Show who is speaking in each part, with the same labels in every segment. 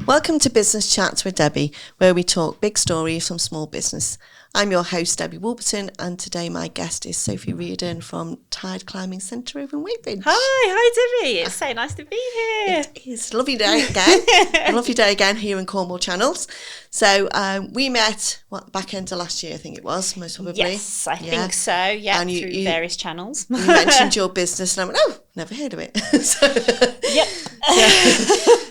Speaker 1: Welcome to Business Chats with Debbie, where we talk big stories from small business. I'm your host, Debbie Wolverton, and today my guest is Sophie Reardon from Tide Climbing Centre over in Weybridge.
Speaker 2: Hi Debbie, it's so nice to be here.
Speaker 1: It is a lovely day again, a lovely day again here in Cornwall Channels. So we met, back end of last year, I think it was, most probably.
Speaker 2: Yes, I think so, yeah, and through various channels.
Speaker 1: You mentioned your business and I went, oh, never heard of it.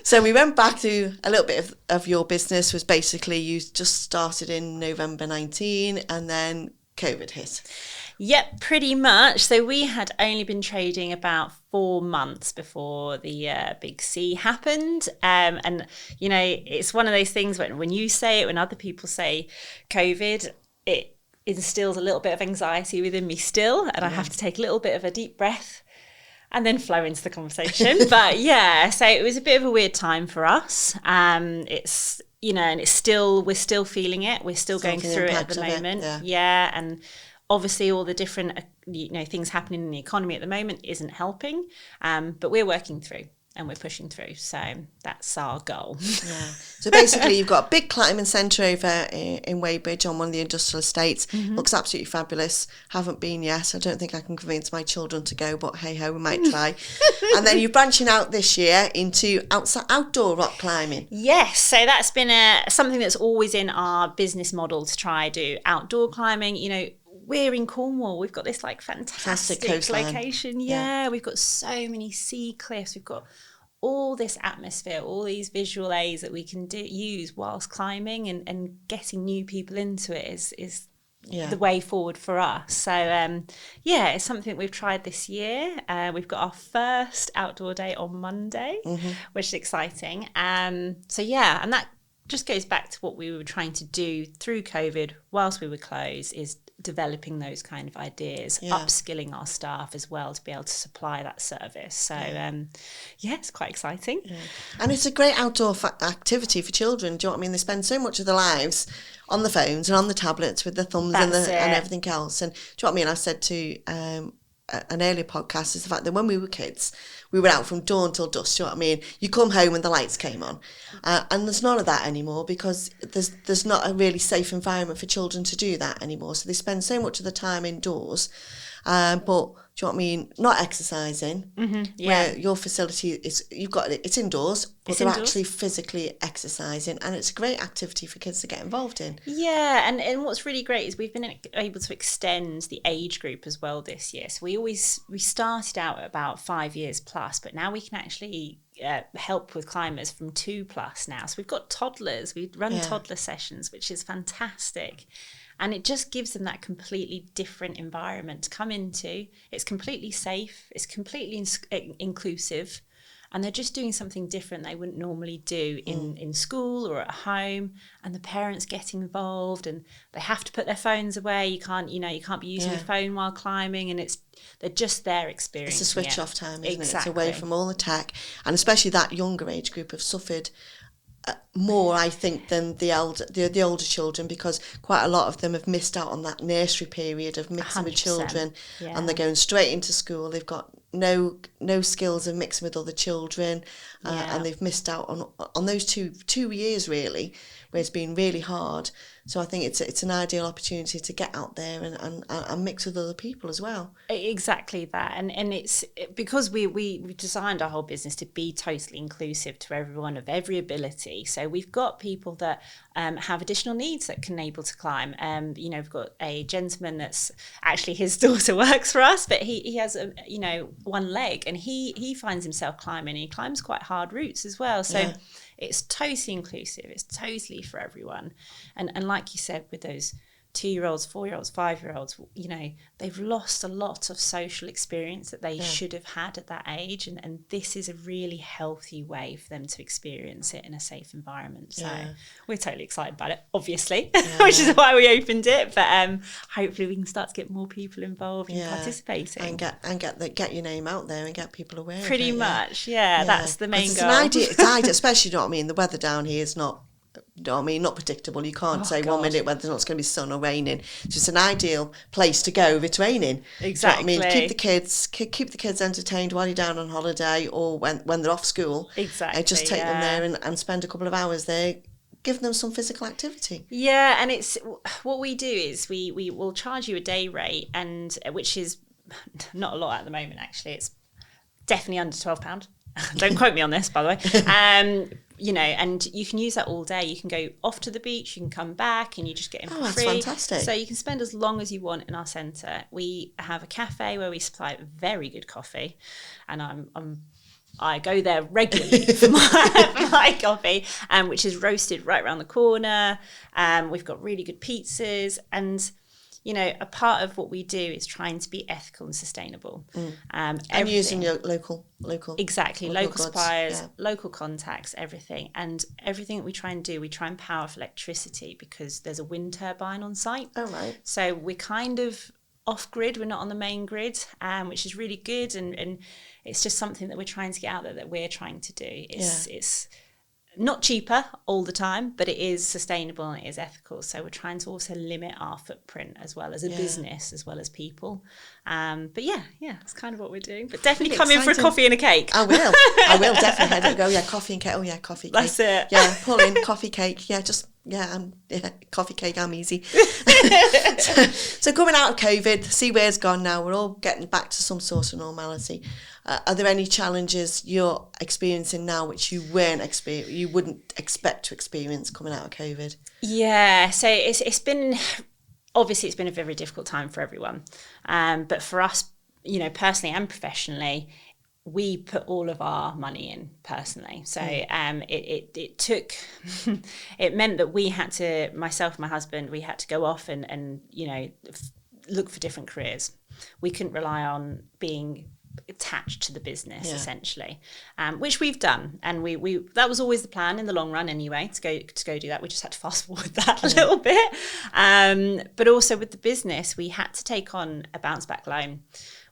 Speaker 1: So we went back to a little bit of your business. Was basically you just started in November 19 and then COVID hit.
Speaker 2: Yep, pretty much. So we had only been trading about 4 months before the big C happened. And, you know, it's one of those things when you say it, when other people say COVID, it instills a little bit of anxiety within me still. And I have to take a little bit of a deep breath and then flow into the conversation. But yeah, so it was a bit of a weird time for us. It's, you know, and we're still feeling it. We're still going through it at the moment. Yeah. And obviously all the different, things happening in the economy at the moment isn't helping. But we're working through and we're pushing through. So that's our goal.
Speaker 1: Yeah. So basically you've got a big climbing centre over in Weybridge on one of the industrial estates. Mm-hmm. Looks absolutely fabulous. Haven't been yet. I don't think I can convince my children to go, but hey ho, we might try. And then you're branching out this year into outdoor rock climbing.
Speaker 2: Yes. So that's been something that's always in our business model to try do outdoor climbing. You know, we're in Cornwall. We've got this fantastic location. Yeah, we've got so many sea cliffs. We've got all this atmosphere, all these visual aids that we can use whilst climbing, and getting new people into it is the way forward for us. So it's something we've tried this year. We've got our first outdoor day on Monday, which is exciting. And that just goes back to what we were trying to do through COVID whilst we were closed, is developing those kind of ideas, upskilling our staff as well to be able to supply that service. So it's quite exciting.
Speaker 1: And it's a great outdoor activity for children. Do you know what I mean? They spend so much of their lives on the phones and on the tablets with the thumbs and everything else. And do you know what I mean? I said to an earlier podcast is the fact that when we were kids, we were out from dawn till dusk. Do you know what I mean? You come home and the lights came on, and there's none of that anymore because there's not a really safe environment for children to do that anymore. So they spend so much of the time indoors, but do you know what I mean? Not exercising. Where your facility it's indoors, but they're actually physically exercising, and it's a great activity for kids to get involved in.
Speaker 2: Yeah, and what's really great is we've been able to extend the age group as well this year. So we started out at about 5 years plus, but now we can actually help with climbers from 2+ now. So we've got toddlers. We run toddler sessions, which is fantastic. And it just gives them that completely different environment to come into. It's completely safe. It's completely inclusive. And they're just doing something different they wouldn't normally do in school or at home. And the parents get involved, and they have to put their phones away. You can't be using your phone while climbing, and they're just there experiencing.
Speaker 1: It's a switch off time, isn't it? It's away from all the tech. And especially that younger age group have suffered more, I think, than the older children, because quite a lot of them have missed out on that nursery period of mixing with children, and they're going straight into school. They've got no skills of mixing with other children, and they've missed out on those two years really, where it's been really hard. So I think it's an ideal opportunity to get out there and mix with other people as well.
Speaker 2: Exactly that, and it's because we designed our whole business to be totally inclusive to everyone of every ability. So we've got people that have additional needs that can able to climb. We've got a gentleman that's actually, his daughter works for us, but he has one leg, and he finds himself climbing. He climbs quite hard routes as well. So it's totally inclusive. It's totally for everyone. And like you said, with those 2-year-olds, 4-year-olds, 5-year-olds, they've lost a lot of social experience that they should have had at that age. And this is a really healthy way for them to experience it in a safe environment. So we're totally excited about it, obviously, which is why we opened it. But hopefully we can start to get more people involved in participating.
Speaker 1: And get your name out there and get people aware
Speaker 2: Pretty
Speaker 1: of it.
Speaker 2: much, that's the main goal.
Speaker 1: It's ideal, especially, you know what I mean, the weather down here is not you know what I mean, not predictable. You can't say 1 minute whether or not it's going to be sun or raining. So it's an ideal place to go if it's raining.
Speaker 2: Exactly.
Speaker 1: Do you know what I mean? Keep the kids entertained while you're down on holiday or when they're off school.
Speaker 2: Exactly.
Speaker 1: Just take them there and spend a couple of hours there, give them some physical activity.
Speaker 2: Yeah, and it's what we do is we will charge you a day rate, and which is not a lot at the moment. Actually, it's definitely under £12. Don't quote me on this, by the way. You know, and you can use that all day. You can go off to the beach, you can come back, and you just get in for free.
Speaker 1: That's fantastic.
Speaker 2: So you can spend as long as you want in our centre. We have a cafe where we supply very good coffee, and I go there regularly for my coffee, which is roasted right around the corner. We've got really good pizzas, and you know, a part of what we do is trying to be ethical and sustainable.
Speaker 1: And using your local
Speaker 2: exactly local
Speaker 1: goods,
Speaker 2: suppliers, local contacts, everything. And everything that we try and do, we try and power for electricity because there's a wind turbine on site.
Speaker 1: Oh right.
Speaker 2: So we're kind of off grid, we're not on the main grid, which is really good, and it's just something that we're trying to get out there, that we're trying to do. It's not cheaper all the time, but it is sustainable and it is ethical. So we're trying to also limit our footprint as well as a business, as well as people. But yeah, it's kind of what we're doing. But definitely come in for a coffee and a cake.
Speaker 1: I will definitely. I don't go, coffee and cake. Oh yeah, coffee, cake.
Speaker 2: That's it.
Speaker 1: Yeah, pull in coffee, cake. Yeah, coffee, cake, I'm easy. So coming out of COVID, the seaware's gone now. We're all getting back to some sort of normality. Are there any challenges you're experiencing now which you wouldn't expect to experience coming out of COVID?
Speaker 2: Yeah, so it's been a very difficult time for everyone, but for us, you know, personally and professionally, we put all of our money in personally. So it took it meant that we had to, myself and my husband, we had to go off and you know, look for different careers. We couldn't rely on being attached to the business essentially, which we've done, and we that was always the plan in the long run anyway, to go do that. We just had to fast forward that a little bit, but also with the business we had to take on a bounce back loan.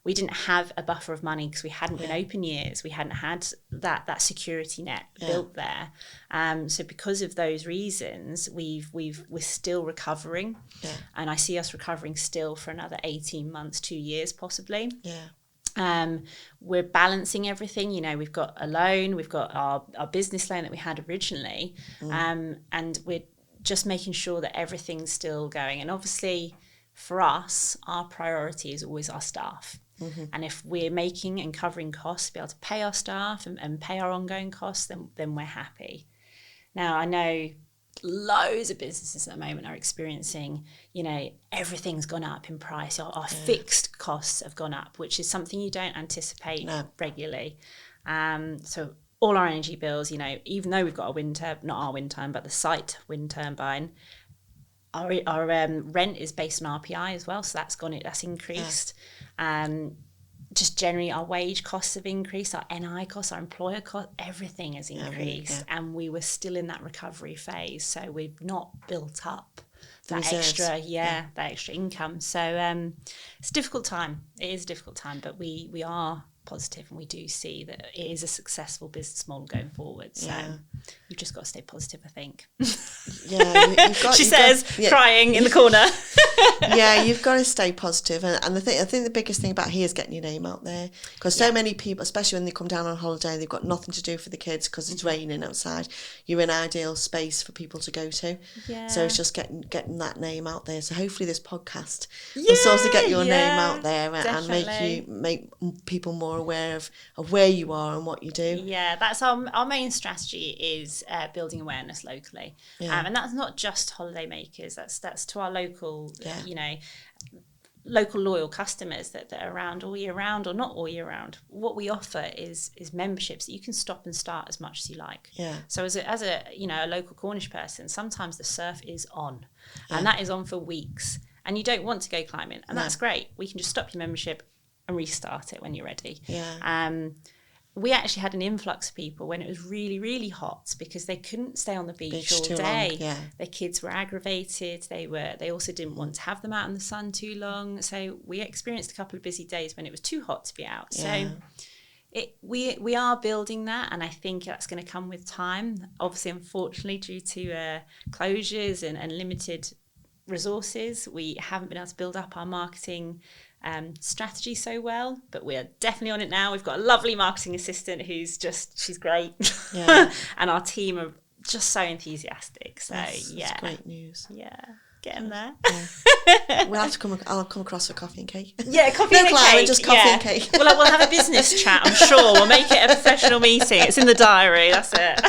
Speaker 2: We didn't have a buffer of money because we hadn't been open years. We hadn't had that security net built there. So because of those reasons, we're still recovering, and I see us recovering still for another 18 months, 2 years possibly. We're balancing everything. You know, we've got a loan, we've got our business loan that we had originally, and we're just making sure that everything's still going. And obviously for us, our priority is always our staff. And if we're making and covering costs to be able to pay our staff and pay our ongoing costs, then we're happy. Now, I know loads of businesses at the moment are experiencing, you know, everything's gone up in price. Our fixed costs have gone up, which is something you don't anticipate regularly. So all our energy bills, you know, even though we've got not our wind turbine, but the site wind turbine, our rent is based on RPI as well, so that's increased. Just generally our wage costs have increased, our NI costs, our employer costs, everything has increased, and we were still in that recovery phase, so we've not built up that extra income. So it's a difficult time. It is a difficult time, but we are positive, and we do see that it is a successful business model going forward. So you've just got to stay positive, I think. She says, crying in the corner.
Speaker 1: You've got to stay positive, and I think the biggest thing about here is getting your name out there, because so many people, especially when they come down on holiday, they've got nothing to do for the kids because it's raining outside. You're an ideal space for people to go to. So it's just getting that name out there. So hopefully this podcast will sort of get your name out there and make people more aware of where you are and what you do.
Speaker 2: That's our main strategy, is building awareness locally, and that's not just holiday makers, that's to our local you know, local loyal customers that are around all year round or not all year round. What we offer is memberships that you can stop and start as much as you like. So as a you know, a local Cornish person, sometimes the surf is on, and that is on for weeks, and you don't want to go climbing, and that's great. We can just stop your membership and restart it when you're ready. We actually had an influx of people when it was really, really hot, because they couldn't stay on the beach all day. Their kids were aggravated. They also didn't want to have them out in the sun too long. So we experienced a couple of busy days when it was too hot to be out. So We are building that, and I think that's going to come with time. Obviously, unfortunately, due to closures and limited resources, we haven't been able to build up our marketing strategy so well, but we're definitely on it now. We've got a lovely marketing assistant she's great. Yeah. And our team are just so enthusiastic. So
Speaker 1: that's great news.
Speaker 2: Yeah. Getting there.
Speaker 1: Yeah. I'll come across for coffee and cake.
Speaker 2: Yeah, coffee and cake.
Speaker 1: Just coffee and cake.
Speaker 2: We'll have a business chat, I'm sure. We'll make it a professional meeting. It's in the diary, that's it.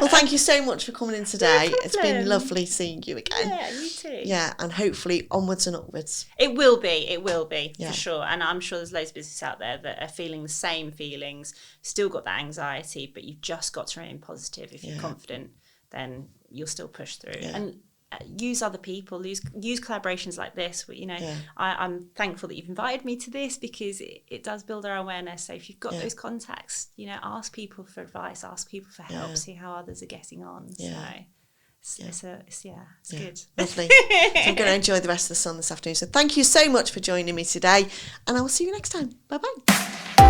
Speaker 1: Well, thank you so much for coming in today. It's been lovely seeing you again.
Speaker 2: Yeah, you too.
Speaker 1: Yeah, and hopefully onwards and upwards.
Speaker 2: It will be, for sure. And I'm sure there's loads of businesses out there that are feeling the same feelings, still got that anxiety, but you've just got to remain positive. If you're confident, then you'll still push through. Yeah. And use other people, use collaborations like this. I'm thankful that you've invited me to this, because it does build our awareness. So if you've got those contacts, ask people for advice, ask people for help, see how others are getting on. So it's good.
Speaker 1: Lovely. So I'm going to enjoy the rest of the sun this afternoon. So thank you so much for joining me today, and I will see you next time. Bye bye.